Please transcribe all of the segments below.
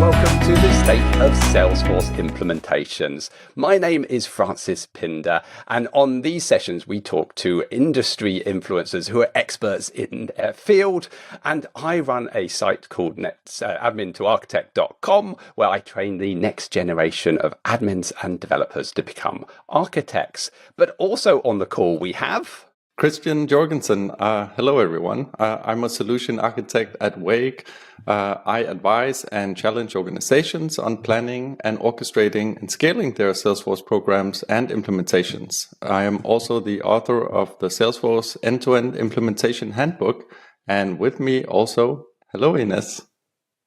welcome to the State of Salesforce Implementations. My name is Francis Pinder, and on these sessions we talk to industry influencers who are experts in their field, and I run a site called admin2architect.com where I train the next generation of admins and developers to become architects. But also on the call we have... Christian Jorgensen. Hello, everyone. I'm a solution architect at Wake. I advise and challenge organizations on planning and orchestrating and scaling their Salesforce programs and implementations. I am also the author of the Salesforce End-to-End Implementation Handbook. And with me also, hello, Ines.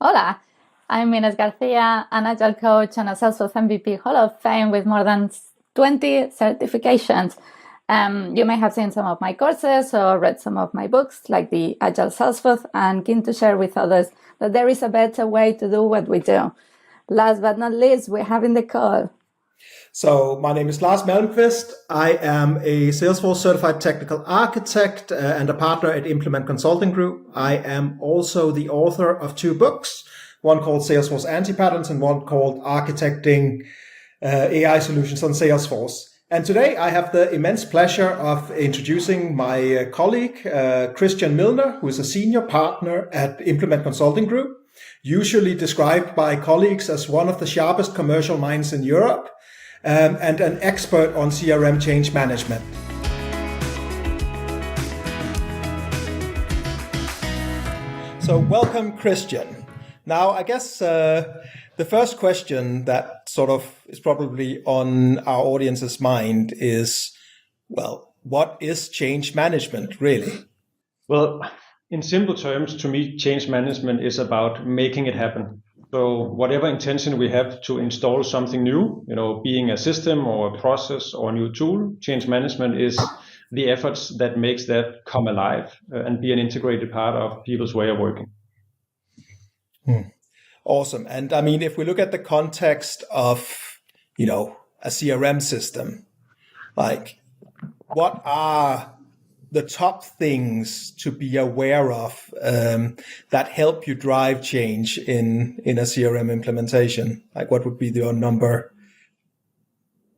Hola, I'm Ines Garcia, an Agile coach and a Salesforce MVP Hall of Fame with more than 20 certifications. You may have seen some of my courses or read some of my books, like the Agile Salesforce, and keen to share with others that there is a better way to do what we do. Last but not least, we have in the call. So my name is Lars Malmqvist. I am a Salesforce certified technical architect and a partner at Implement Consulting Group. I am also the author of 2 books, one called Salesforce Anti-Patterns and one called Architecting AI Solutions on Salesforce. And today I have the immense pleasure of introducing my colleague, Christian Milner, who is a senior partner at Implement Consulting Group, usually described by colleagues as one of the sharpest commercial minds in Europe, and an expert on CRM change management. So welcome, Christian. Now, I guess the first question that sort of is probably on our audience's mind is, well, what is change management really? Well, in simple terms, to me, change management is about making it happen. So whatever intention we have to install something new, being a system or a process or a new tool, change management is the efforts that makes that come alive and be an integrated part of people's way of working. Awesome. And I mean, if we look at the context of, a CRM system, like what are the top things to be aware of that help you drive change in a CRM implementation? Like what would be your number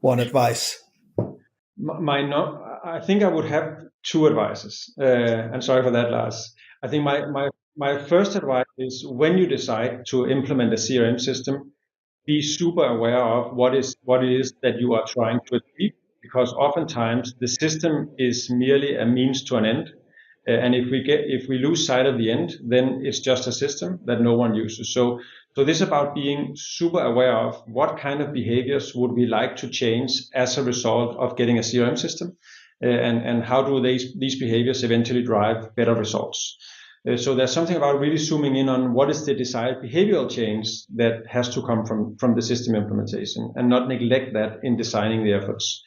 one advice? I think I would have 2 advices. And sorry for that, Lars. I think my first advice is when you decide to implement a CRM system, be super aware of what it is that you are trying to achieve, because oftentimes the system is merely a means to an end. And if we lose sight of the end, then it's just a system that no one uses. So this is about being super aware of what kind of behaviors would we like to change as a result of getting a CRM system, and how do these behaviors eventually drive better results. So there's something about really zooming in on what is the desired behavioral change that has to come from the system implementation, and not neglect that in designing the efforts.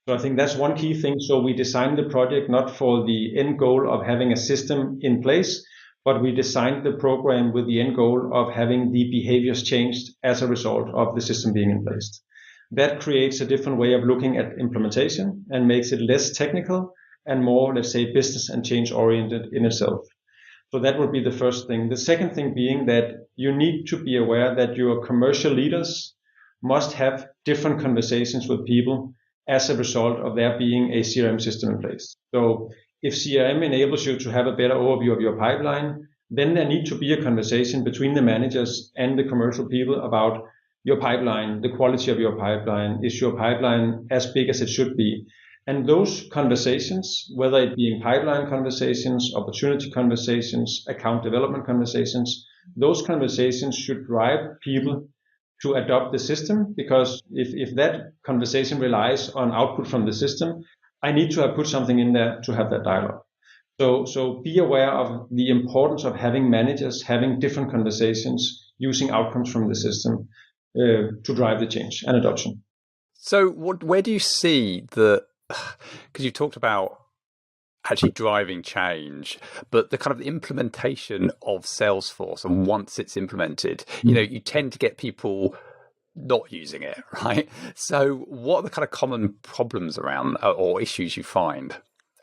So I think that's one key thing. So we designed the project not for the end goal of having a system in place, but we designed the program with the end goal of having the behaviors changed as a result of the system being in place. That creates a different way of looking at implementation and makes it less technical and more, let's say, business and change oriented in itself. So that would be the first thing. The second thing being that you need to be aware that your commercial leaders must have different conversations with people as a result of there being a CRM system in place. So if CRM enables you to have a better overview of your pipeline, then there needs to be a conversation between the managers and the commercial people about your pipeline, the quality of your pipeline. Is your pipeline as big as it should be? And those conversations, whether it being pipeline conversations, opportunity conversations, account development conversations, those conversations should drive people to adopt the system, because if that conversation relies on output from the system, I need to have put something in there to have that dialogue. So be aware of the importance of having managers having different conversations using outcomes from the system to drive the change and adoption. So where do you see because you talked about actually driving change, but the kind of implementation of Salesforce, and once it's implemented, you tend to get people not using it, right? So what are the kind of common problems around or issues you find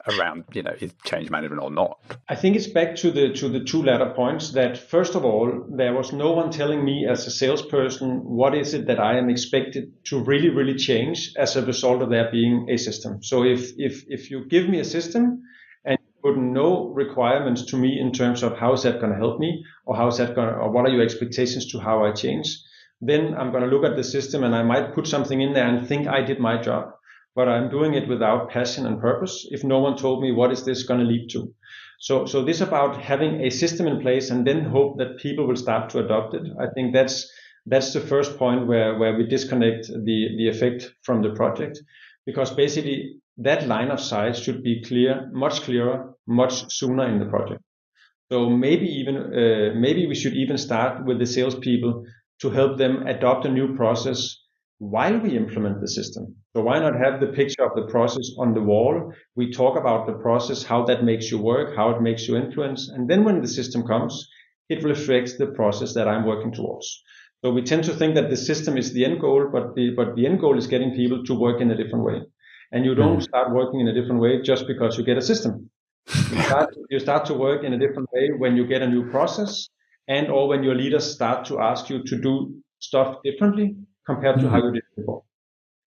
around, is change management or not? I think it's back to the two latter points. That first of all, there was no one telling me as a salesperson what is it that I am expected to really, really change as a result of there being a system. So if you give me a system and put no requirements to me in terms of how is that going to help me, or or what are your expectations to how I change, then I'm going to look at the system and I might put something in there and think I did my job. But I'm doing it without passion and purpose if no one told me what is this going to lead to. So this about having a system in place and then hope that people will start to adopt it. I think that's the first point where we disconnect the effect from the project, because basically that line of sight should be clear, much clearer, much sooner in the project. So maybe we should even start with the salespeople to help them adopt a new process while we implement the system. So why not have the picture of the process on the wall? We talk about the process, how that makes you work, how it makes you influence. And then when the system comes, it reflects the process that I'm working towards. So we tend to think that the system is the end goal, but the end goal is getting people to work in a different way. And you don't start working in a different way just because you get a system. You start to work in a different way when you get a new process, and or when your leaders start to ask you to do stuff differently compared to how you did it before.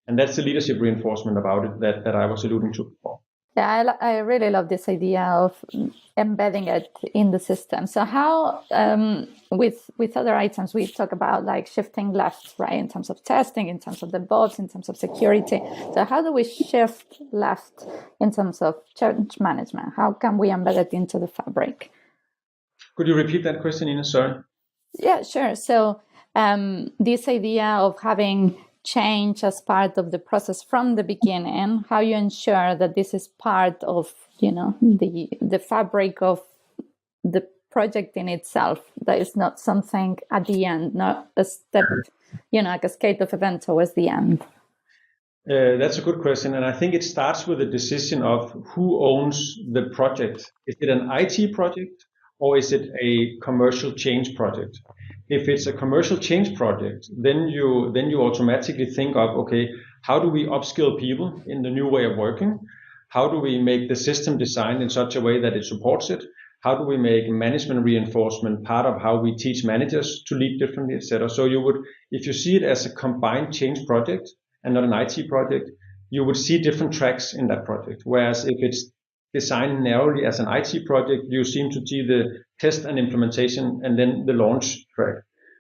And that's the leadership reinforcement about it that I was alluding to before. Yeah, I really love this idea of embedding it in the system. So how, with other items, we talk about like shifting left, right, in terms of testing, in terms of DevOps, in terms of security. So how do we shift left in terms of change management? How can we embed it into the fabric? Could you repeat that question, Ina? Sorry. Yeah, sure. So this idea of having change as part of the process from the beginning, how you ensure that this is part of, the fabric of the project in itself, that is not something at the end, not a step, a cascade of events towards the end. That's a good question. And I think it starts with a decision of who owns the project. Is it an IT project or is it a commercial change project? If it's a commercial change project, then you automatically think of, okay, how do we upskill people in the new way of working? How do we make the system designed in such a way that it supports it? How do we make management reinforcement part of how we teach managers to lead differently, etc.? So if you see it as a combined change project and not an IT project, you would see different tracks in that project. Whereas if it's designed narrowly as an IT project, you seem to see the test and implementation and then the launch track.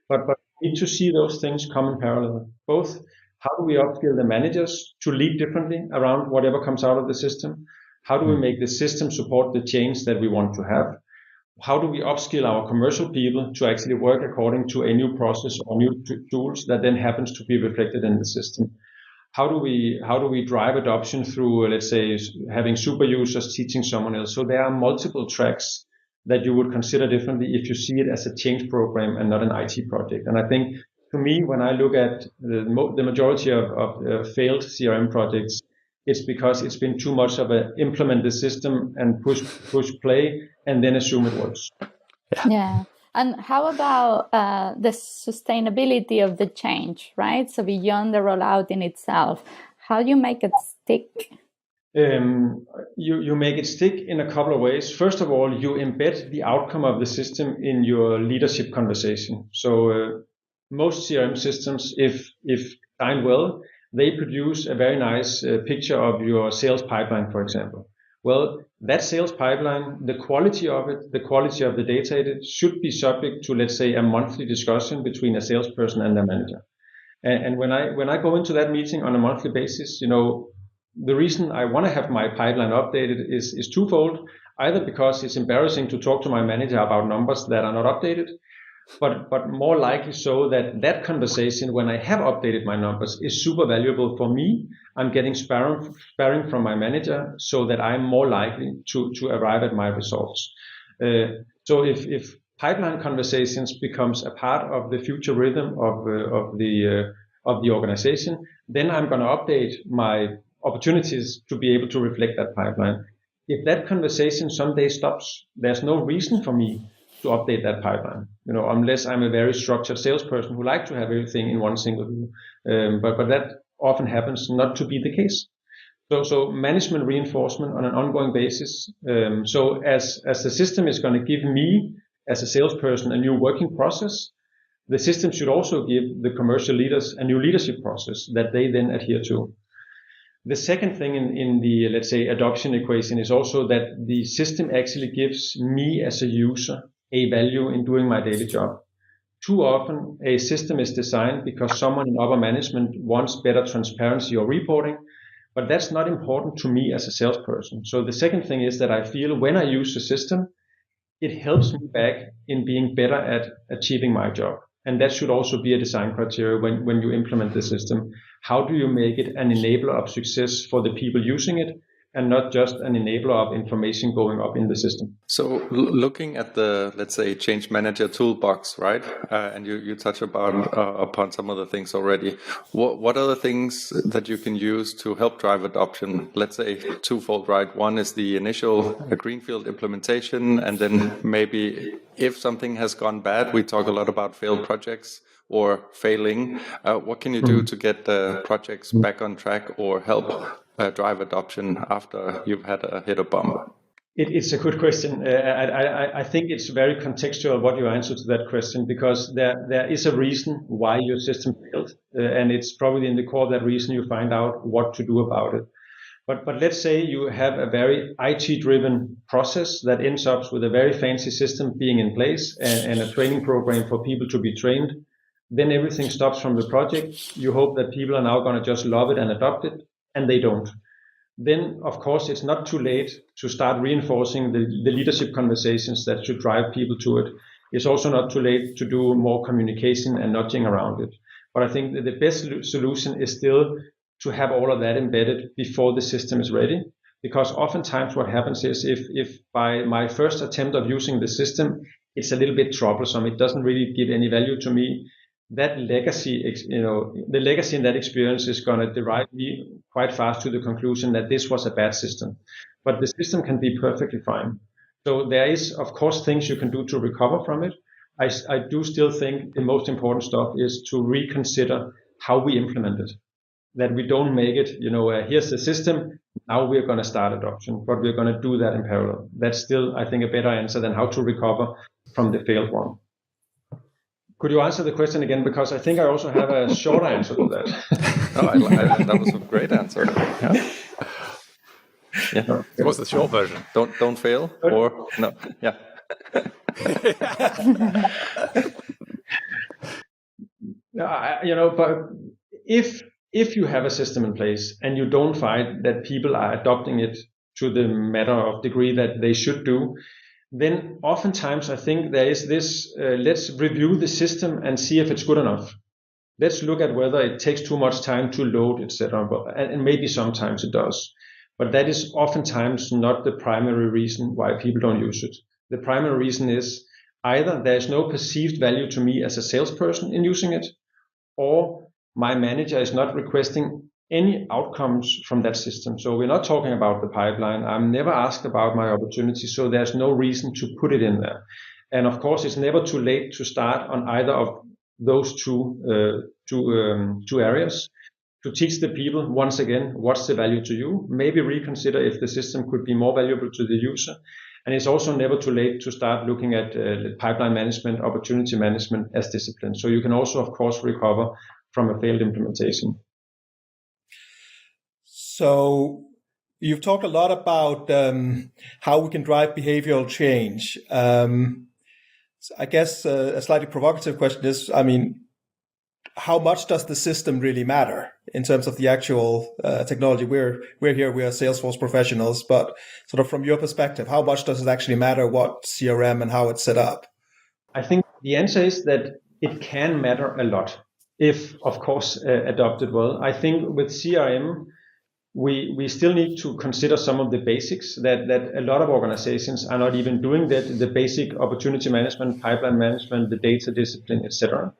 But we need to see those things come in parallel. Both, how do we upskill the managers to lead differently around whatever comes out of the system? How do we make the system support the change that we want to have? How do we upskill our commercial people to actually work according to a new process or new tools that then happens to be reflected in the system? How do we drive adoption through, let's say, having super users teaching someone else? So there are multiple tracks that you would consider differently if you see it as a change program and not an IT project. And I think, to me, when I look at the majority of failed CRM projects, it's because it's been too much of a implement the system and push play and then assume it works. Yeah. And how about the sustainability of the change, right? So beyond the rollout in itself, how do you make it stick? You make it stick in a couple of ways. First of all, you embed the outcome of the system in your leadership conversation. So most CRM systems, if designed well, they produce a very nice picture of your sales pipeline, for example. Well, that sales pipeline, the quality of it, the quality of the data in it should be subject to, let's say, a monthly discussion between a salesperson and their manager. And when I go into that meeting on a monthly basis, the reason I want to have my pipeline updated is twofold. Either because it's embarrassing to talk to my manager about numbers that are not updated, but more likely so that conversation, when I have updated my numbers, is super valuable for me. I'm getting sparring from my manager so that I'm more likely to arrive at my results. So if pipeline conversations becomes a part of the future rhythm of the organization, then I'm going to update my opportunities to be able to reflect that pipeline. If that conversation someday stops, there's no reason for me to update that pipeline, unless I'm a very structured salesperson who like to have everything in one single view. But that often happens not to be the case. So management reinforcement on an ongoing basis. So as the system is going to give me as a salesperson a new working process, the system should also give the commercial leaders a new leadership process that they then adhere to. The second thing in the, let's say, adoption equation is also that the system actually gives me as a user a value in doing my daily job. Too often, a system is designed because someone in upper management wants better transparency or reporting, but that's not important to me as a salesperson. So the second thing is that I feel when I use the system, it helps me back in being better at achieving my job. And that should also be a design criteria when you implement the system. How do you make it an enabler of success for the people using it, and not just an enabler of information going up in the system? So looking at the, let's say, change manager toolbox, right? And you touch upon some of the things already. What are the things that you can use to help drive adoption? Let's say twofold, right? One is the initial greenfield implementation, and then maybe if something has gone bad, we talk a lot about failed projects or failing. What can you do to get the projects back on track or help drive adoption after you've hit a bump? It's a good question. I think it's very contextual what you answer to that question, because there is a reason why your system failed, and it's probably in the core of that reason you find out what to do about it. But let's say you have a very IT-driven process that ends up with a very fancy system being in place and a training program for people to be trained. Then everything stops from the project. You hope that people are now going to just love it and adopt it, and they don't. Then, of course, it's not too late to start reinforcing the leadership conversations that should drive people to it. It's also not too late to do more communication and nudging around it. But I think that the best solution is still to have all of that embedded before the system is ready. Because oftentimes what happens is if by my first attempt of using the system, it's a little bit troublesome, it doesn't really give any value to me, that legacy, the legacy in that experience is going to drive me quite fast to the conclusion that this was a bad system. But the system can be perfectly fine. So there is, of course, things you can do to recover from it. I do still think the most important stuff is to reconsider how we implement it. That we don't make it, here's the system, now we're going to start adoption, but we're going to do that in parallel. That's still, I think, a better answer than how to recover from the failed one. Could you answer the question again? Because I think I also have a short answer to that. That was a great answer. Yeah. What's the short version? Don't fail, or no? Yeah. But if you have a system in place and you don't find that people are adopting it to the matter of degree that they should do, then oftentimes I think there is this, let's review the system and see if it's good enough. Let's look at whether it takes too much time to load, etc. And maybe sometimes it does. But that is oftentimes not the primary reason why people don't use it. The primary reason is either there's no perceived value to me as a salesperson in using it, or my manager is not requesting any outcomes from that system. So we're not talking about the pipeline. I'm never asked about my opportunity, so there's no reason to put it in there. And of course, it's never too late to start on either of those two areas to teach the people, once again, what's the value to you? Maybe reconsider if the system could be more valuable to the user. And it's also never too late to start looking at pipeline management, opportunity management as discipline. So you can also, of course, recover from a failed implementation. So you've talked a lot about how we can drive behavioral change. I guess a slightly provocative question is, how much does the system really matter in terms of the actual technology? We're here, we are Salesforce professionals, but sort of from your perspective, how much does it actually matter what CRM and how it's set up? I think the answer is that it can matter a lot if, of course, adopted well. I think with CRM, we still need to consider some of the basics that a lot of organizations are not even doing, that the basic opportunity management, pipeline management, the data discipline, etc.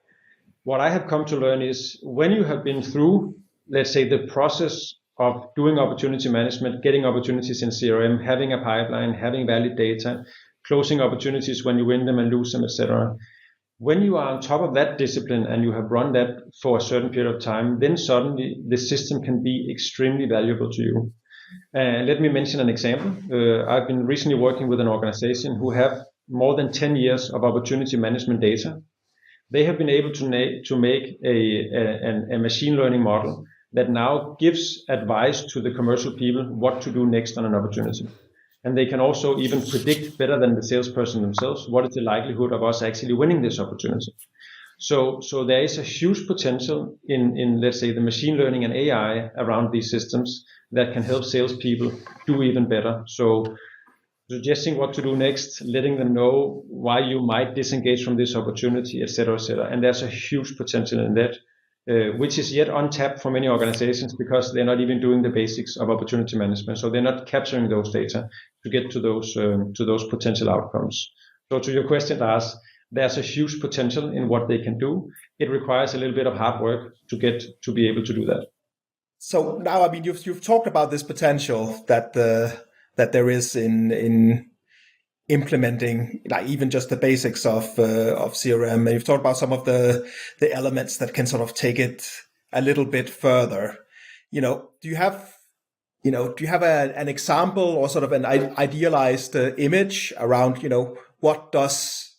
What I have come to learn is when you have been through, let's say, the process of doing opportunity management, getting opportunities in CRM, having a pipeline, having valid data, closing opportunities when you win them and lose them, etc., When you are on top of that discipline and you have run that for a certain period of time, then suddenly the system can be extremely valuable to you. Let me mention an example. I've been recently working with an organization who have more than 10 years of opportunity management data. They have been able to make a machine learning model that now gives advice to the commercial people what to do next on an opportunity. And they can also even predict better than the salesperson themselves what is the likelihood of us actually winning this opportunity. So there is a huge potential in let's say the machine learning and AI around these systems that can help salespeople do even better. So suggesting what to do next, letting them know why you might disengage from this opportunity, etc., etc. And there's a huge potential in that, which is yet untapped for many organizations because they're not even doing the basics of opportunity management. So they're not capturing those data to get to those potential outcomes. So to your question, Lars, there's a huge potential in what they can do. It requires a little bit of hard work to be able to do that. So now, I mean, you've talked about this potential that there is in implementing, like, even just the basics of CRM. And you've talked about some of the elements that can sort of take it a little bit further. Do you have an example or sort of an idealized image around, what does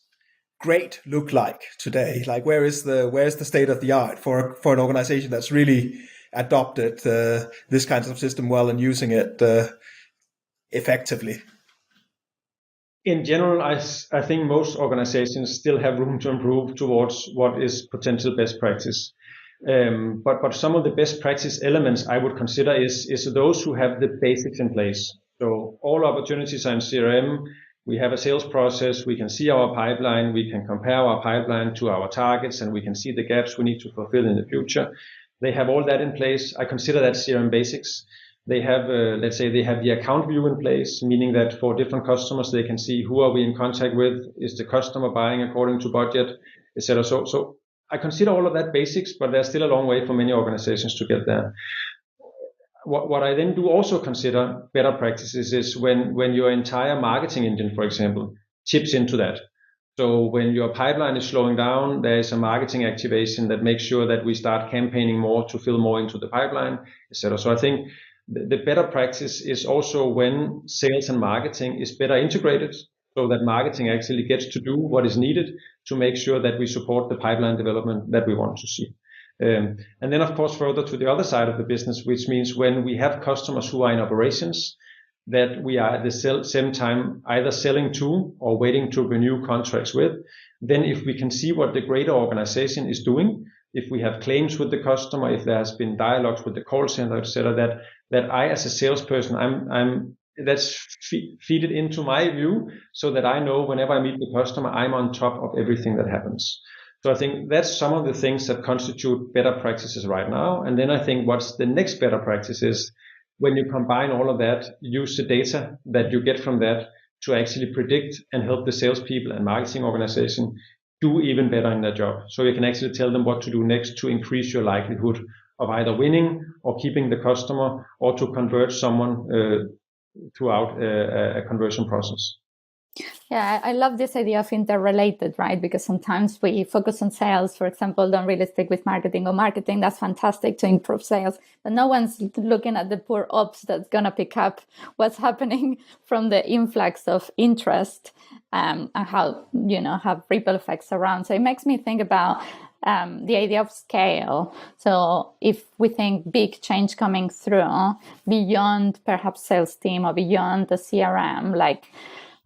great look like today? Like, where's the state of the art for an organization that's really adopted this kind of system well and using it effectively? In general, I think most organizations still have room to improve towards what is potential best practice. But some of the best practice elements I would consider is those who have the basics in place. So all opportunities are in CRM. We have a sales process. We can see our pipeline. We can compare our pipeline to our targets, and we can see the gaps we need to fulfill in the future. They have all that in place. I consider that CRM basics. They have, let's say, they have the account view in place, meaning that for different customers, they can see who are we in contact with, is the customer buying according to budget, etc. So I consider all of that basics, but there's still a long way for many organizations to get there. What I then do also consider better practices is when your entire marketing engine, for example, chips into that. So when your pipeline is slowing down, there is a marketing activation that makes sure that we start campaigning more to fill more into the pipeline, etc. So I think the better practice is also when sales and marketing is better integrated, so that marketing actually gets to do what is needed to make sure that we support the pipeline development that we want to see. And then, of course, further to the other side of the business, which means when we have customers who are in operations, that we are at the same time either selling to or waiting to renew contracts with, then if we can see what the greater organization is doing, if we have claims with the customer, if there has been dialogues with the call center, etc., that I as a salesperson, that's feeded into my view so that I know whenever I meet the customer, I'm on top of everything that happens. So I think that's some of the things that constitute better practices right now. And then I think what's the next better practice is when you combine all of that, use the data that you get from that to actually predict and help the salespeople and marketing organization do even better in their job. So you can actually tell them what to do next to increase your likelihood of either winning or keeping the customer or to convert someone throughout a conversion process. Yeah, I love this idea of interrelated, right? Because sometimes we focus on sales, for example, don't really stick with marketing, or marketing, that's fantastic to improve sales. But no one's looking at the poor ops that's going to pick up what's happening from the influx of interest and how, have ripple effects around. So it makes me think about the idea of scale. So if we think big change coming through beyond perhaps sales team or beyond the CRM, like,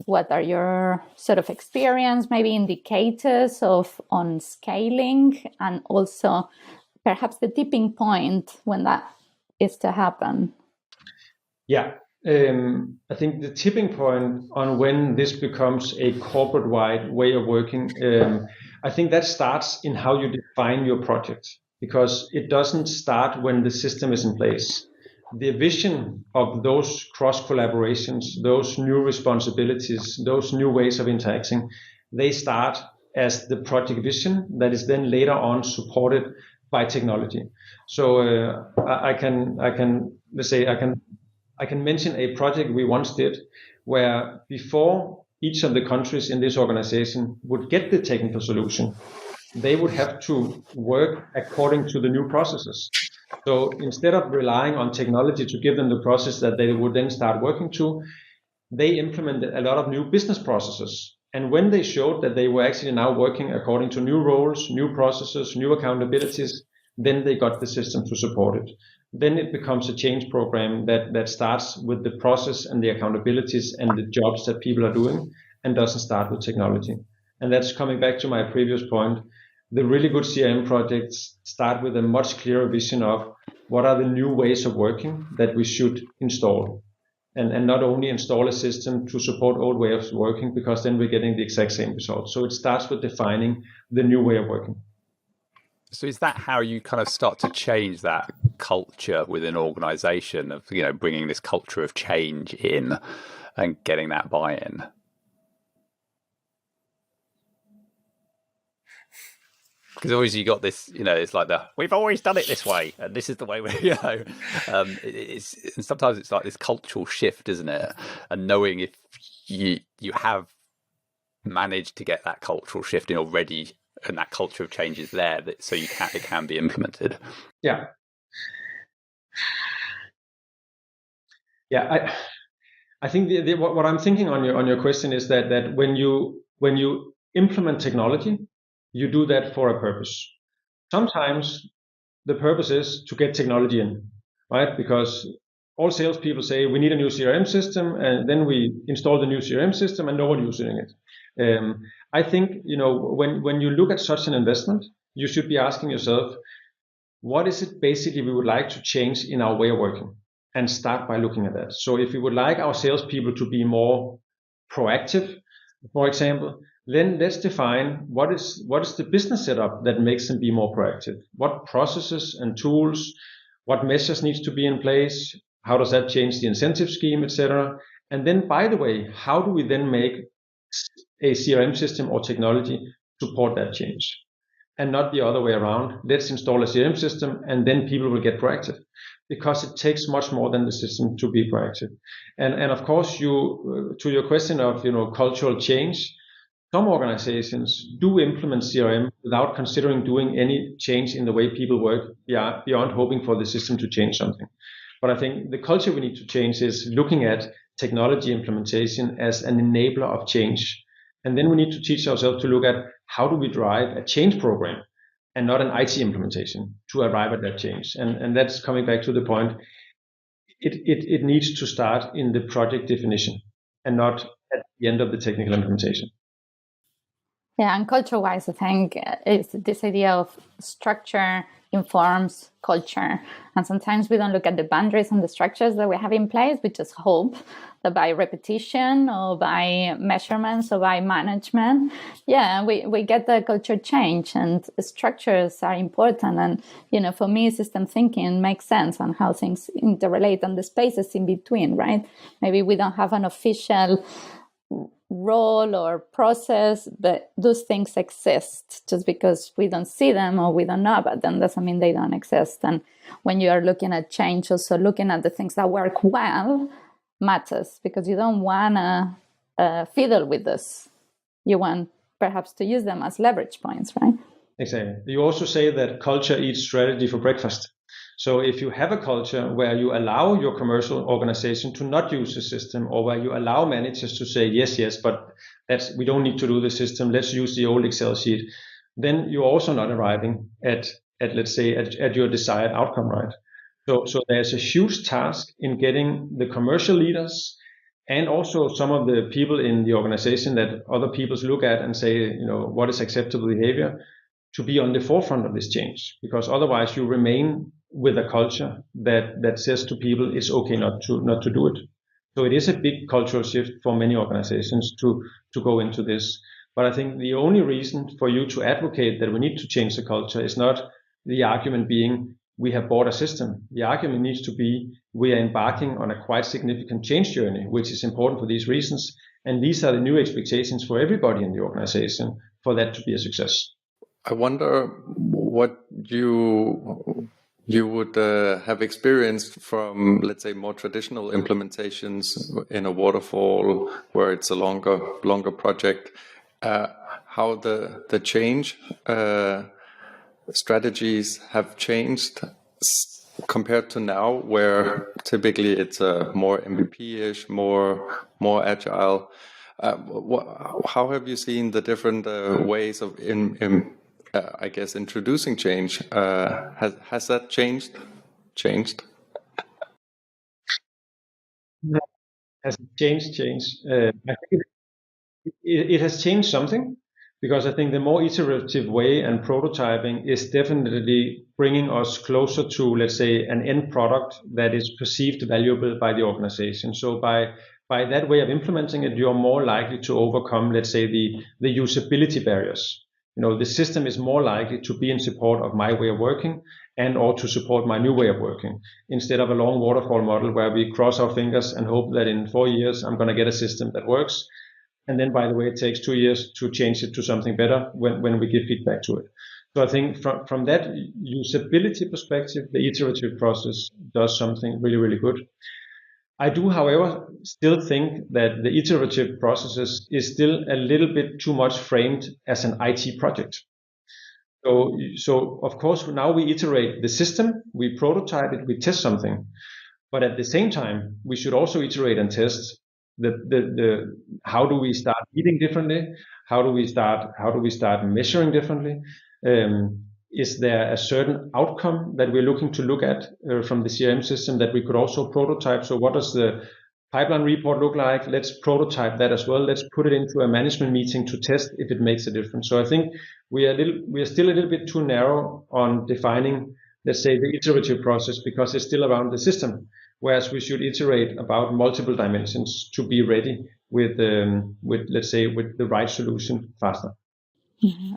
what are your sort of experience, maybe indicators on scaling, and also perhaps the tipping point when that is to happen? Yeah, I think the tipping point on when this becomes a corporate-wide way of working, I think that starts in how you define your project, because it doesn't start when the system is in place. The vision of those cross collaborations, those new responsibilities, those new ways of interacting, they start as the project vision that is then later on supported by technology. So I can mention a project we once did where before each of the countries in this organization would get the technical solution, they would have to work according to the new processes. So instead of relying on technology to give them the process that they would then start working to, they implemented a lot of new business processes. And when they showed that they were actually now working according to new roles, new processes, new accountabilities, then they got the system to support it. Then it becomes a change program that starts with the process and the accountabilities and the jobs that people are doing, and doesn't start with technology. And that's coming back to my previous point. The really good CRM projects start with a much clearer vision of what are the new ways of working that we should install. And not only install a system to support old ways of working, because then we're getting the exact same results. So it starts with defining the new way of working. So is that how you kind of start to change that culture within an organization of, bringing this culture of change in and getting that buy-in? Because always you got this, it's like we've always done it this way, and this is the way and sometimes it's like this cultural shift, isn't it? And knowing if you have managed to get that cultural shift in already, and that culture of change is there, so it can be implemented. Yeah. I think what I'm thinking on your question is that when you implement technology, you do that for a purpose. Sometimes the purpose is to get technology in, right? Because all salespeople say we need a new CRM system, and then we install the new CRM system, and no one is using it. I think when you look at such an investment, you should be asking yourself, what is it basically we would like to change in our way of working, and start by looking at that. So if we would like our salespeople to be more proactive, for example, then let's define what is the business setup that makes them be more proactive. What processes and tools, what measures needs to be in place, how does that change the incentive scheme, etc. And then, by the way, how do we then make a CRM system or technology support that change? And not the other way around. Let's install a CRM system and then people will get proactive, because it takes much more than the system to be proactive. And of course, to your question of cultural change, some organizations do implement CRM without considering doing any change in the way people work, beyond hoping for the system to change something. But I think the culture we need to change is looking at technology implementation as an enabler of change. And then we need to teach ourselves to look at how do we drive a change program and not an IT implementation to arrive at that change. And that's coming back to the point. It needs to start in the project definition and not at the end of the technical implementation. Yeah, and culture-wise, I think it's this idea of structure informs culture. And sometimes we don't look at the boundaries and the structures that we have in place. We just hope that by repetition or by measurements or by management, we get the culture change, and structures are important. And, for me, system thinking makes sense on how things interrelate and the spaces in between, right? Maybe we don't have an official role or process, but those things exist. Just because we don't see them or we don't know about them doesn't mean they don't exist. And when you are looking at change, also looking at the things that work well matters, because you don't want to fiddle with this. You want perhaps to use them as leverage points, right? Exactly. You also say that culture eats strategy for breakfast. So if you have a culture where you allow your commercial organization to not use the system, or where you allow managers to say, yes, but we don't need to do the system, let's use the old Excel sheet, then you're also not arriving at let's say, at your desired outcome, right? So there's a huge task in getting the commercial leaders and also some of the people in the organization that other people look at and say, what is acceptable behavior, to be on the forefront of this change, because otherwise you remain with a culture that says to people it's okay not to do it. So it is a big cultural shift for many organizations to go into this. But I think the only reason for you to advocate that we need to change the culture is not the argument being we have bought a system. The argument needs to be we are embarking on a quite significant change journey, which is important for these reasons. And these are the new expectations for everybody in the organization for that to be a success. I wonder what you you would have experienced from, let's say, more traditional implementations in a waterfall where it's a longer project, how the change strategies have changed compared to now, where typically it's a more MVP-ish, more agile. How have you seen the different ways of I guess introducing change? Has that changed? Has it changed? I think it has changed something, because I think the more iterative way and prototyping is definitely bringing us closer to, let's say, an end product that is perceived valuable by the organization. So by that way of implementing it, you're more likely to overcome, let's say, the usability barriers. The system is more likely to be in support of my way of working and or to support my new way of working, instead of a long waterfall model where we cross our fingers and hope that in 4 years I'm going to get a system that works. And then, by the way, it takes 2 years to change it to something better when we give feedback to it. So I think from that usability perspective, the iterative process does something really, really good. I do, however, still think that the iterative processes is still a little bit too much framed as an IT project. So of course, now we iterate the system, we prototype it, we test something. But at the same time, we should also iterate and test the how do we start eating differently? How do we start measuring differently? Is there a certain outcome that we're looking to look at from the CRM system that we could also prototype? So what does the pipeline report look like? Let's prototype that as well. Let's put it into a management meeting to test if it makes a difference. So I think we are still a little bit too narrow on defining, let's say, the iterative process, because it's still around the system. Whereas we should iterate about multiple dimensions to be ready with let's say, with the right solution faster.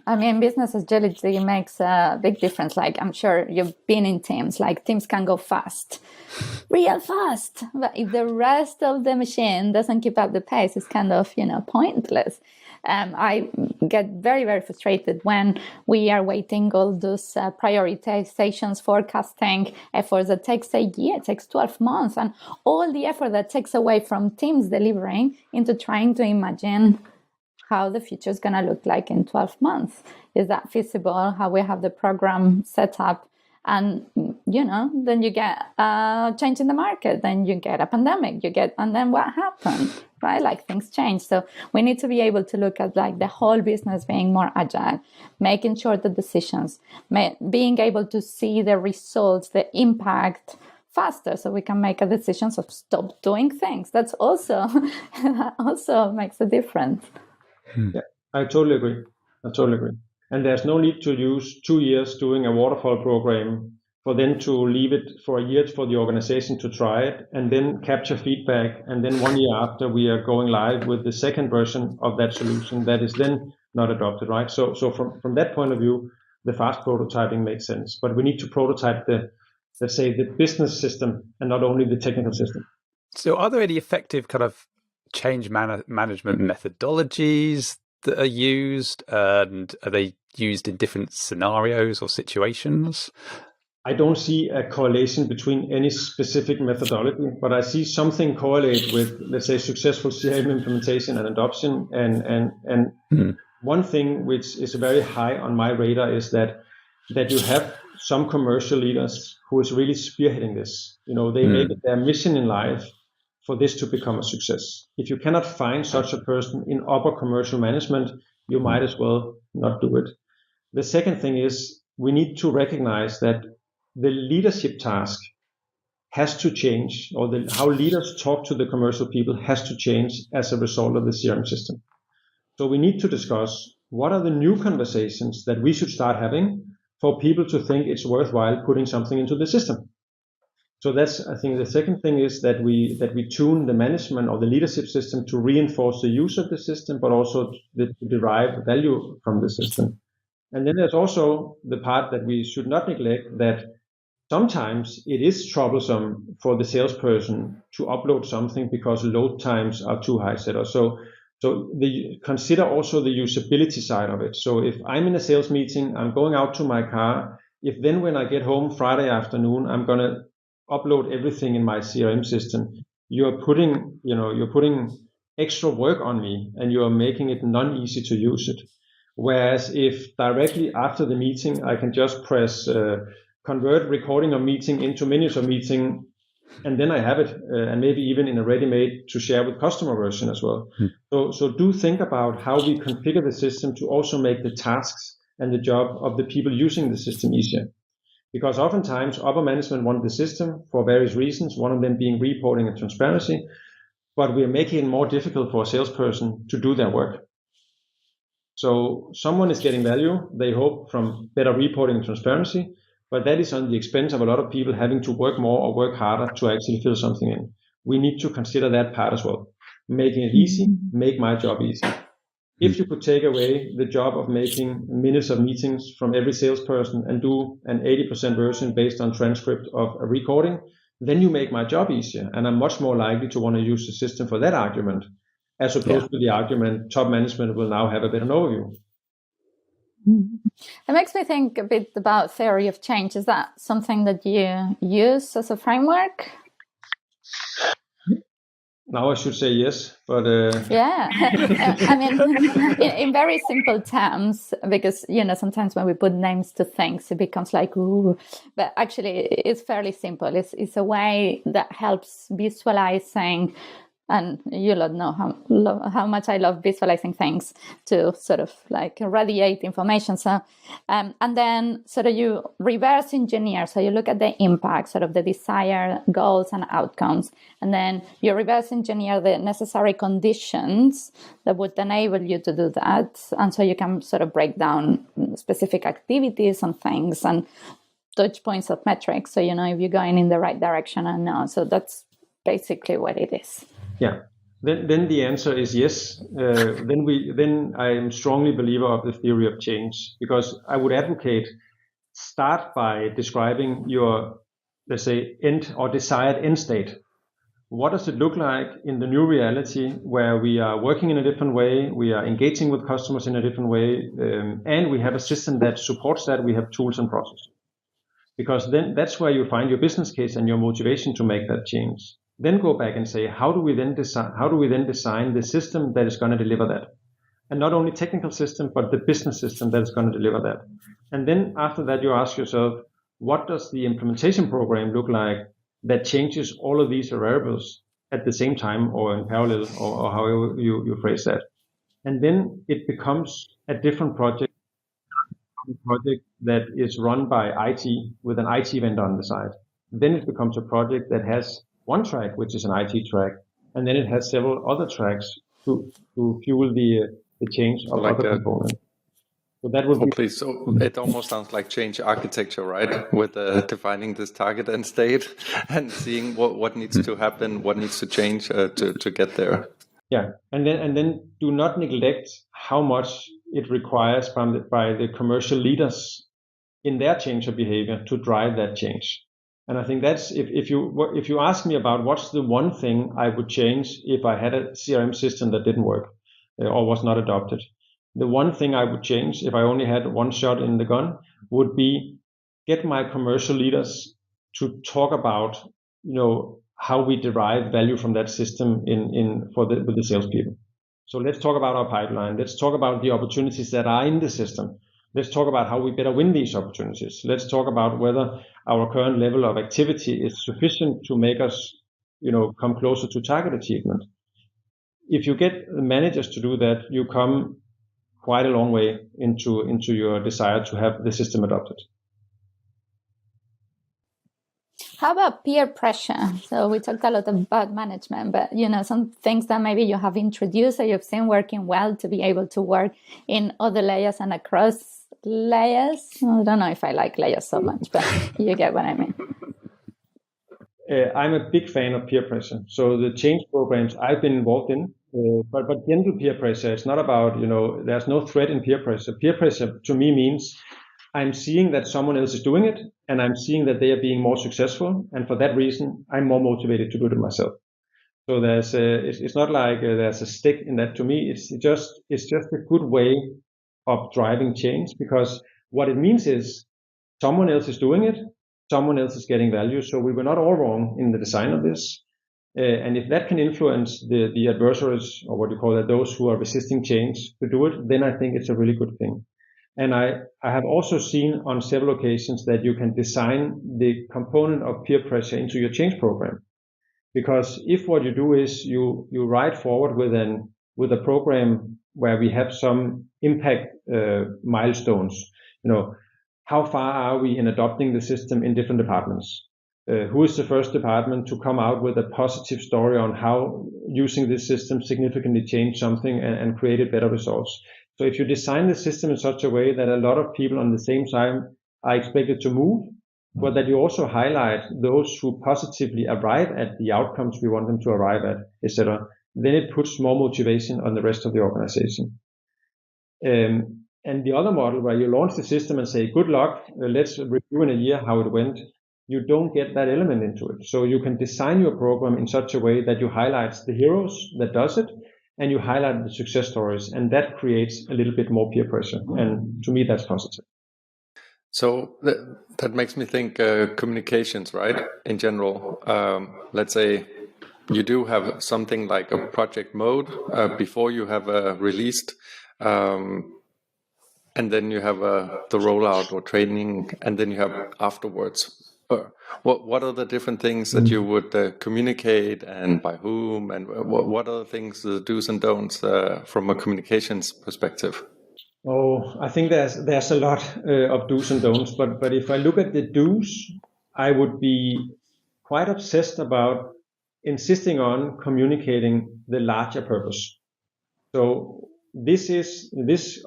I mean, business agility makes a big difference. Like, I'm sure you've been in teams, like teams can go fast, real fast. But if the rest of the machine doesn't keep up the pace, it's kind of, pointless. I get very, very frustrated when we are waiting all those prioritizations, forecasting efforts that takes a year, takes 12 months, and all the effort that takes away from teams delivering into trying to imagine how the future is going to look like in 12 months. Is that feasible? How we have the program set up? And, then you get a change in the market, then you get a pandemic, and then what happened, right? Like, things change. So we need to be able to look at like the whole business being more agile, making sure the decisions, being able to see the results, the impact faster, so we can make a decision of stop doing things. That also makes a difference. Yeah, I totally agree. And there's no need to use 2 years doing a waterfall program for then to leave it for a year for the organization to try it and then capture feedback. And then 1 year after, we are going live with the second version of that solution that is then not adopted, right? So from that point of view, the fast prototyping makes sense. But we need to prototype let's say, the business system and not only the technical system. So are there any effective kind of change management methodologies that are used, and are they used in different scenarios or situations? I don't see a correlation between any specific methodology, but I see something correlate with, let's say, successful CRM implementation and adoption. And one thing which is very high on my radar is that you have some commercial leaders who is really spearheading this. They make it their mission in life for this to become a success. If you cannot find such a person in upper commercial management, you might as well not do it. The second thing is we need to recognize that the leadership task has to change, or how leaders talk to the commercial people has to change as a result of the CRM system. So we need to discuss what are the new conversations that we should start having for people to think it's worthwhile putting something into the system. So that's, I think, the second thing is that we tune the management of the leadership system to reinforce the use of the system, but also to derive value from the system. And then there's also the part that we should not neglect, that sometimes it is troublesome for the salesperson to upload something because load times are too high set up. So consider also the usability side of it. So if I'm in a sales meeting, I'm going out to my car, if then when I get home Friday afternoon, I'm going to upload everything in my CRM system, you're putting extra work on me, and you are making it non-easy to use it. Whereas if directly after the meeting, I can just press convert recording of meeting into minutes of meeting, and then I have it, and maybe even in a ready-made to share with customer version as well. So do think about how we configure the system to also make the tasks and the job of the people using the system easier. Because oftentimes upper management want the system for various reasons, one of them being reporting and transparency, but we are making it more difficult for a salesperson to do their work. So someone is getting value, they hope, from better reporting and transparency, but that is on the expense of a lot of people having to work more or work harder to actually fill something in. We need to consider that part as well. Making it easy, make my job easy. If you could take away the job of making minutes of meetings from every salesperson and do an 80% version based on transcript of a recording, then you make my job easier. And I'm much more likely to want to use the system for that argument, as opposed to the argument top management will now have a better overview. It makes me think a bit about theory of change. Is that something that you use as a framework? Now I should say yes, but yeah, I mean, in very simple terms, because sometimes when we put names to things, it becomes like ooh, but actually it's fairly simple. It's a way that helps visualizing. And you know how much I love visualizing things to sort of like radiate information. So, and then sort of you reverse engineer. So you look at the impact, sort of the desired goals and outcomes, and then you reverse engineer the necessary conditions that would enable you to do that. And so you can sort of break down specific activities and things and touch points of metrics. So if you're going in the right direction or not. So that's basically what it is. Yeah, then the answer is yes. Then I am strongly believer of the theory of change, because I would advocate start by describing your, let's say, end or desired end state. What does it look like in the new reality where we are working in a different way, we are engaging with customers in a different way, and we have a system that supports that, we have tools and processes. Because then that's where you find your business case and your motivation to make that change. Then go back and say, how do we then design the system that is going to deliver that? And not only technical system, but the business system that is going to deliver that. And then after that, you ask yourself, what does the implementation program look like that changes all of these variables at the same time or in parallel, or however you phrase that? And then it becomes a different project that is run by IT with an IT vendor on the side. Then it becomes a project that has one track, which is an IT track, and then it has several other tracks to fuel the change of other components. So that would be. So it almost sounds like change architecture, right? With defining this target and state and seeing what needs to happen, what needs to change to get there. Yeah, and then do not neglect how much it requires by the commercial leaders in their change of behavior to drive that change. And I think that's if you ask me about what's the one thing I would change if I had a CRM system that didn't work or was not adopted, the one thing I would change if I only had one shot in the gun would be get my commercial leaders to talk about how we derive value from that system with the salespeople. So let's talk about our pipeline. Let's talk about the opportunities that are in the system. Let's talk about how we better win these opportunities. Let's talk about whether our current level of activity is sufficient to make us, come closer to target achievement. If you get managers to do that, you come quite a long way into your desire to have the system adopted. How about peer pressure? So we talked a lot about management, but some things that maybe you have introduced that you've seen working well to be able to work in other layers and across layers. I don't know if I like layers so much, but you get what I mean. I'm a big fan of peer pressure. So the change programs I've been involved in, but gentle peer pressure, it's not about, there's no threat in peer pressure. Peer pressure to me means I'm seeing that someone else is doing it, and I'm seeing that they are being more successful, and for that reason, I'm more motivated to do it myself. So it's not like there's a stick in that. To me, it's just a good way of driving change, because what it means is someone else is doing it, someone else is getting value. So we were not all wrong in the design of this. And if that can influence the adversaries, or what you call it, those who are resisting change to do it, then I think it's a really good thing. And I have also seen on several occasions that you can design the component of peer pressure into your change program. Because if what you do is you ride forward with a program where we have some impact milestones, how far are we in adopting the system in different departments? Who is the first department to come out with a positive story on how using this system significantly changed something and created better results? So if you design the system in such a way that a lot of people on the same time are expected to move, but that you also highlight those who positively arrive at the outcomes we want them to arrive at, etc., then it puts more motivation on the rest of the organization. And the other model where you launch the system and say, good luck, let's review in a year how it went, you don't get that element into it. So you can design your program in such a way that you highlight the heroes that does it, and you highlight the success stories, and that creates a little bit more peer pressure. And to me, that's positive. So that makes me think communications, right? In general, let's say you do have something like a project mode before you have released, and then you have the rollout or training, and then you have afterwards. What are the different things that you would communicate, and by whom, and what are the things, the do's and don'ts from a communications perspective? Oh, I think there's a lot of do's and don'ts, but if I look at the do's, I would be quite obsessed about insisting on communicating the larger purpose. So this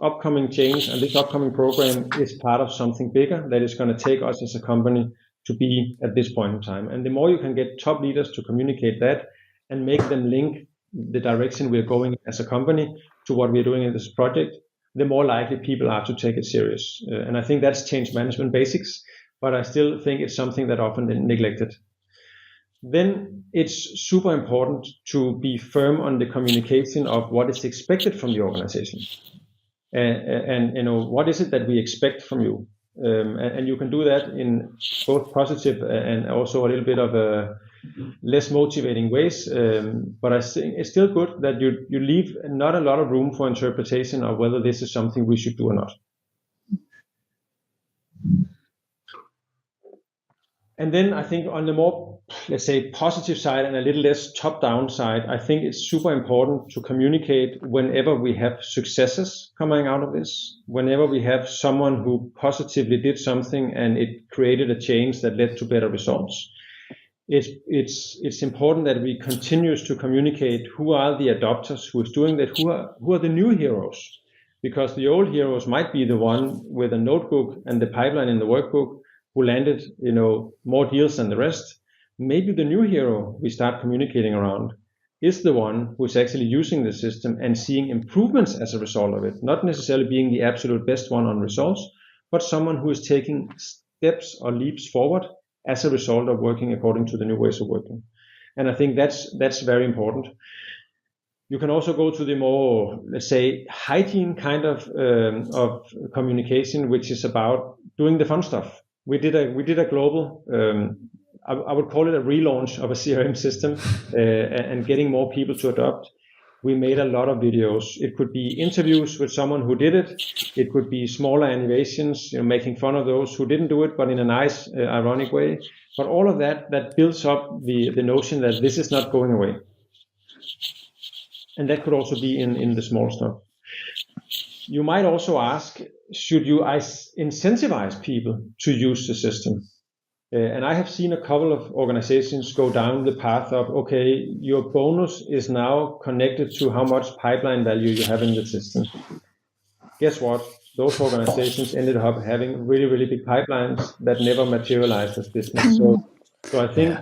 upcoming change and this upcoming program is part of something bigger that is going to take us as a company to be at this point in time. And the more you can get top leaders to communicate that and make them link the direction we're going as a company to what we're doing in this project, the more likely people are to take it serious. And I think that's change management basics, but I still think it's something that often neglected. Then it's super important to be firm on the communication of what is expected from the organization. And what is it that we expect from you? And you can do that in both positive and also a little bit of a less motivating ways. But I think it's still good that you leave not a lot of room for interpretation of whether this is something we should do or not. And then I think on the more, let's say, positive side and a little less top-down side, I think it's super important to communicate whenever we have successes coming out of this, whenever we have someone who positively did something and it created a change that led to better results. It's important that we continue to communicate who are the adopters, who is doing that, who are the new heroes, because the old heroes might be the one with a notebook and the pipeline in the workbook who landed, more deals than the rest. Maybe the new hero we start communicating around is the one who is actually using the system and seeing improvements as a result of it, not necessarily being the absolute best one on results, but someone who is taking steps or leaps forward as a result of working according to the new ways of working. And I think that's very important. You can also go to the more, let's say, hygiene kind of communication, which is about doing the fun stuff. We did a global, I would call it a relaunch of a CRM system, and getting more people to adopt. We made a lot of videos. It could be interviews with someone who did it. It could be smaller animations, making fun of those who didn't do it, but in a nice, ironic way. But all of that builds up the notion that this is not going away. And that could also be in the small stuff. You might also ask, should you incentivize people to use the system? And I have seen a couple of organizations go down the path of, okay, your bonus is now connected to how much pipeline value you have in the system. Guess what? Those organizations ended up having really, really big pipelines that never materialized as business. So I think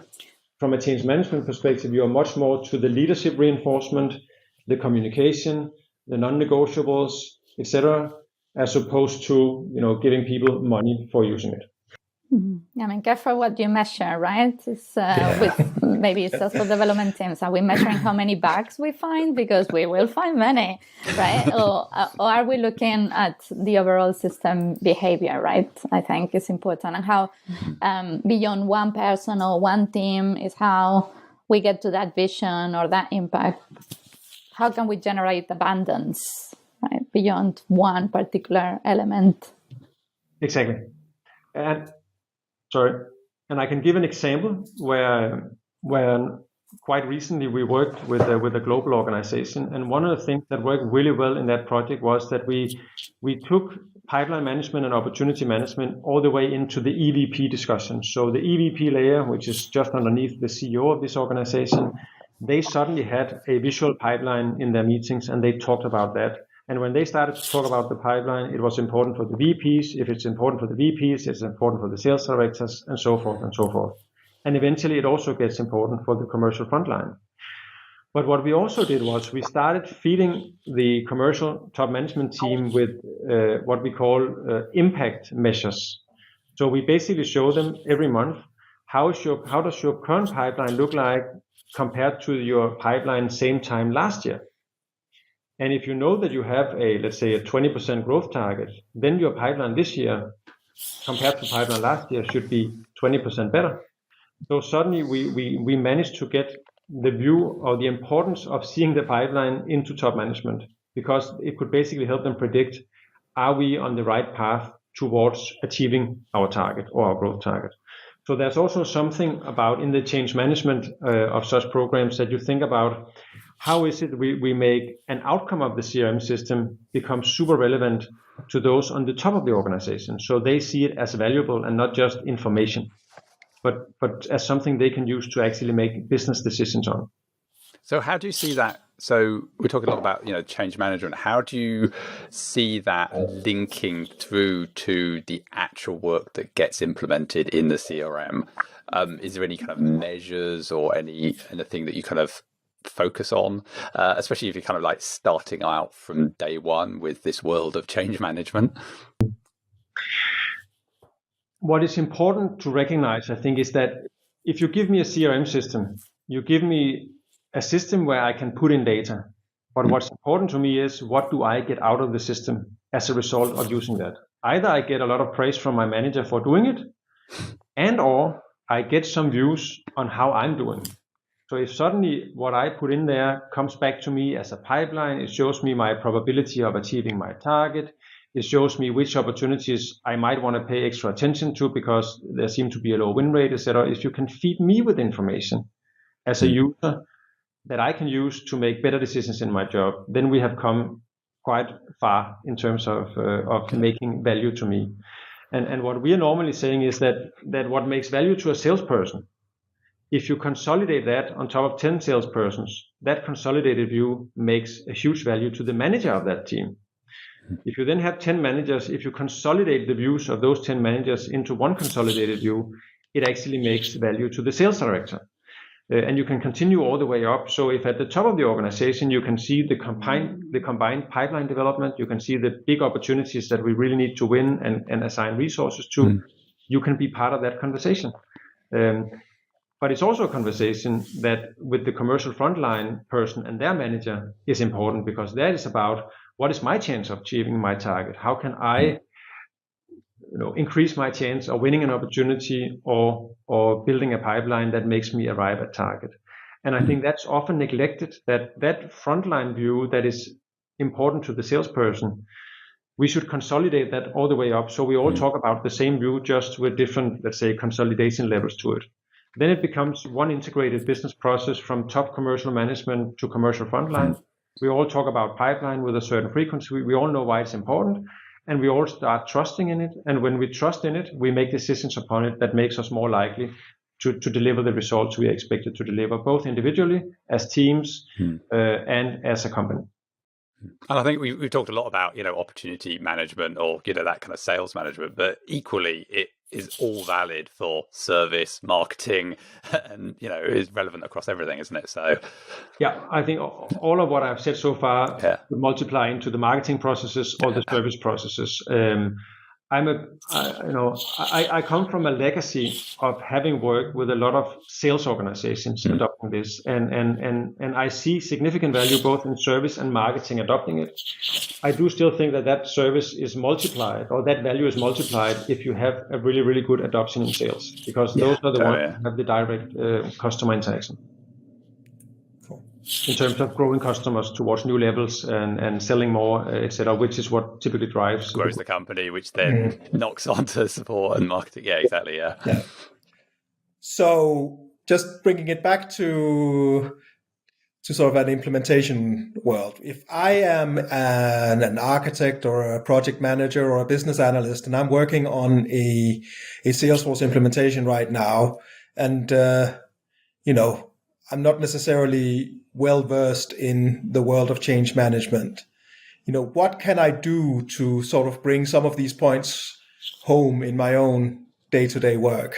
from a change management perspective, you are much more to the leadership reinforcement, the communication, the non-negotiables, etc., as opposed to giving people money for using it. I mean, careful what you measure, right? It's, with maybe Salesforce development teams, are we measuring how many bugs we find? Because we will find many, right? Or are we looking at the overall system behavior, right? I think it's important. And how beyond one person or one team is how we get to that vision or that impact. How can we generate abundance, right? Beyond one particular element? Exactly. And I can give an example where quite recently we worked with a global organization, and one of the things that worked really well in that project was that we took pipeline management and opportunity management all the way into the EVP discussion. So the EVP layer, which is just underneath the CEO of this organization, they suddenly had a visual pipeline in their meetings, and they talked about that. And when they started to talk about the pipeline, it was important for the VPs. If it's important for the VPs, it's important for the sales directors, and so forth and so forth. And eventually it also gets important for the commercial frontline. But what we also did was we started feeding the commercial top management team with what we call impact measures. So we basically show them every month, how does your current pipeline look like compared to your pipeline same time last year? And if you know that you have let's say a 20% growth target, then your pipeline this year compared to pipeline last year should be 20% better. So suddenly we managed to get the view or the importance of seeing the pipeline into top management, because it could basically help them predict, are we on the right path towards achieving our target or our growth target? So there's also something about in the change management of such programs that you think about, how is it we make an outcome of the CRM system become super relevant to those on the top of the organization, so they see it as valuable and not just information, but as something they can use to actually make business decisions on. So how do you see that? So we're talking a lot about, change management. How do you see that linking through to the actual work that gets implemented in the CRM? Is there any kind of measures or anything that you kind of focus on, especially if you're kind of like starting out from day one with this world of change management? What is important to recognize, I think, is that if you give me a CRM system, you give me a system where I can put in data. But what's important to me is, what do I get out of the system as a result of using that? Either I get a lot of praise from my manager for doing it, and or I get some views on how I'm doing. So if suddenly what I put in there comes back to me as a pipeline, it shows me my probability of achieving my target. It shows me which opportunities I might want to pay extra attention to because there seem to be a low win rate, etc. If you can feed me with information as a user that I can use to make better decisions in my job, then we have come quite far in terms of making value to me. And what we are normally saying is that what makes value to a salesperson, if you consolidate that on top of 10 salespersons, that consolidated view makes a huge value to the manager of that team. If you then have 10 managers, if you consolidate the views of those 10 managers into one consolidated view, it actually makes value to the sales director. And you can continue all the way up. So if at the top of the organization, you can see the combined pipeline development, you can see the big opportunities that we really need to win and assign resources to, you can be part of that conversation. But it's also a conversation that with the commercial frontline person and their manager is important, because that is about, what is my chance of achieving my target? How can I increase my chance of winning an opportunity or building a pipeline that makes me arrive at target? And I think that's often neglected, that frontline view that is important to the salesperson, we should consolidate that all the way up. So we all talk about the same view, just with different, let's say, consolidation levels to it. Then it becomes one integrated business process from top commercial management to commercial frontline. We all talk about pipeline with a certain frequency. We all know why it's important, and we all start trusting in it. And when we trust in it, we make decisions upon it that makes us more likely to deliver the results we are expected to deliver, both individually, as teams, and as a company. And I think we've talked a lot about, opportunity management or, that kind of sales management, but equally it is all valid for service, marketing, and, is relevant across everything, isn't it? So, yeah, I think all of what I've said so far would multiply into the marketing processes or the service processes. I come from a legacy of having worked with a lot of sales organizations adopting this, and I see significant value both in service and marketing adopting it. I do still think that service is multiplied, or that value is multiplied, if you have a really, really good adoption in sales, because those are the ones who have the direct customer interaction. In terms of growing customers towards new levels and selling more, etc., which is what typically grows the company, which then knocks onto support and marketing. Yeah, exactly. Yeah. So just bringing it back to sort of an implementation world. If I am an architect or a project manager or a business analyst, and I'm working on a Salesforce implementation right now, and I'm not necessarily well versed in the world of change management, what can I do to sort of bring some of these points home in my own day-to-day work?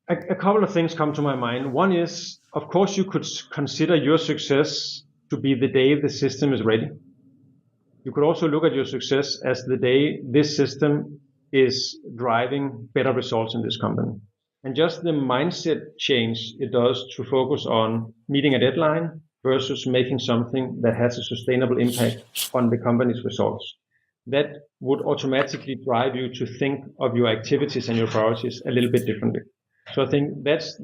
A couple of things come to my mind. One is, of course, you could consider your success to be the day the system is ready. You could also look at your success as the day this system is driving better results in this company. And just the mindset change it does to focus on meeting a deadline versus making something that has a sustainable impact on the company's results. That would automatically drive you to think of your activities and your priorities a little bit differently. So I think that's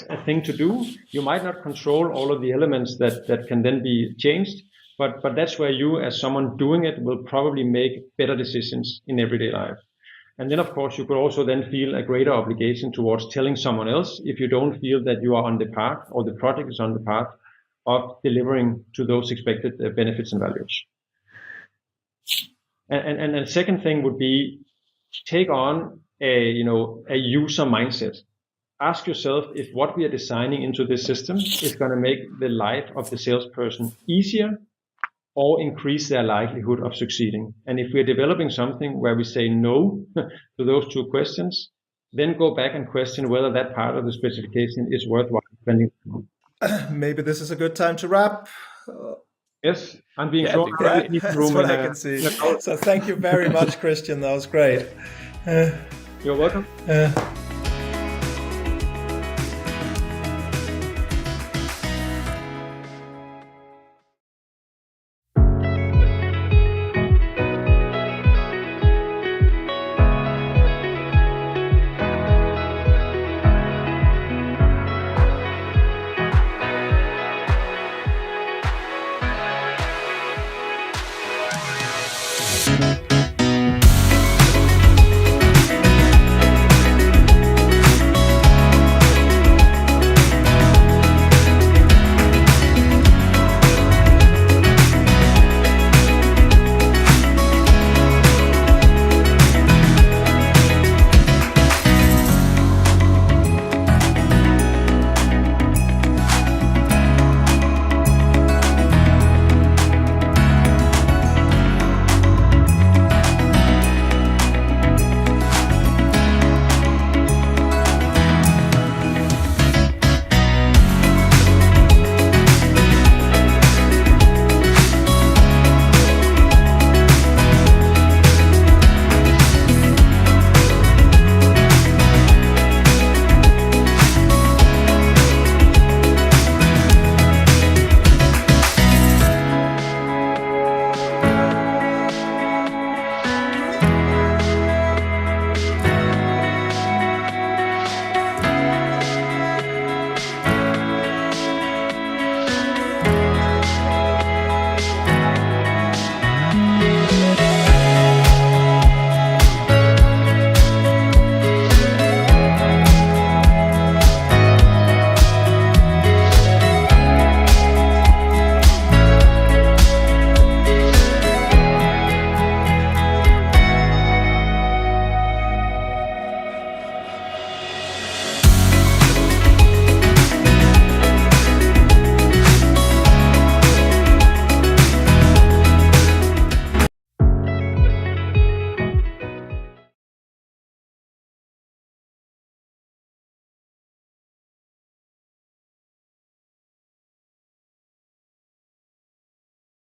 a thing to do. You might not control all of the elements that can then be changed, but that's where you, as someone doing it, will probably make better decisions in everyday life. And then, of course, you could also then feel a greater obligation towards telling someone else if you don't feel that you are on the path or the project is on the path of delivering to those expected benefits and values. And the second thing would be take on a user mindset. Ask yourself if what we are designing into this system is going to make the life of the salesperson easier or increase their likelihood of succeeding. And if we're developing something where we say no to those two questions, then go back and question whether that part of the specification is worthwhile spending. Maybe this is a good time to wrap. Yes, I'm being thrown out of the that's room. what I can see. So thank you very much, Christian. That was great. You're welcome.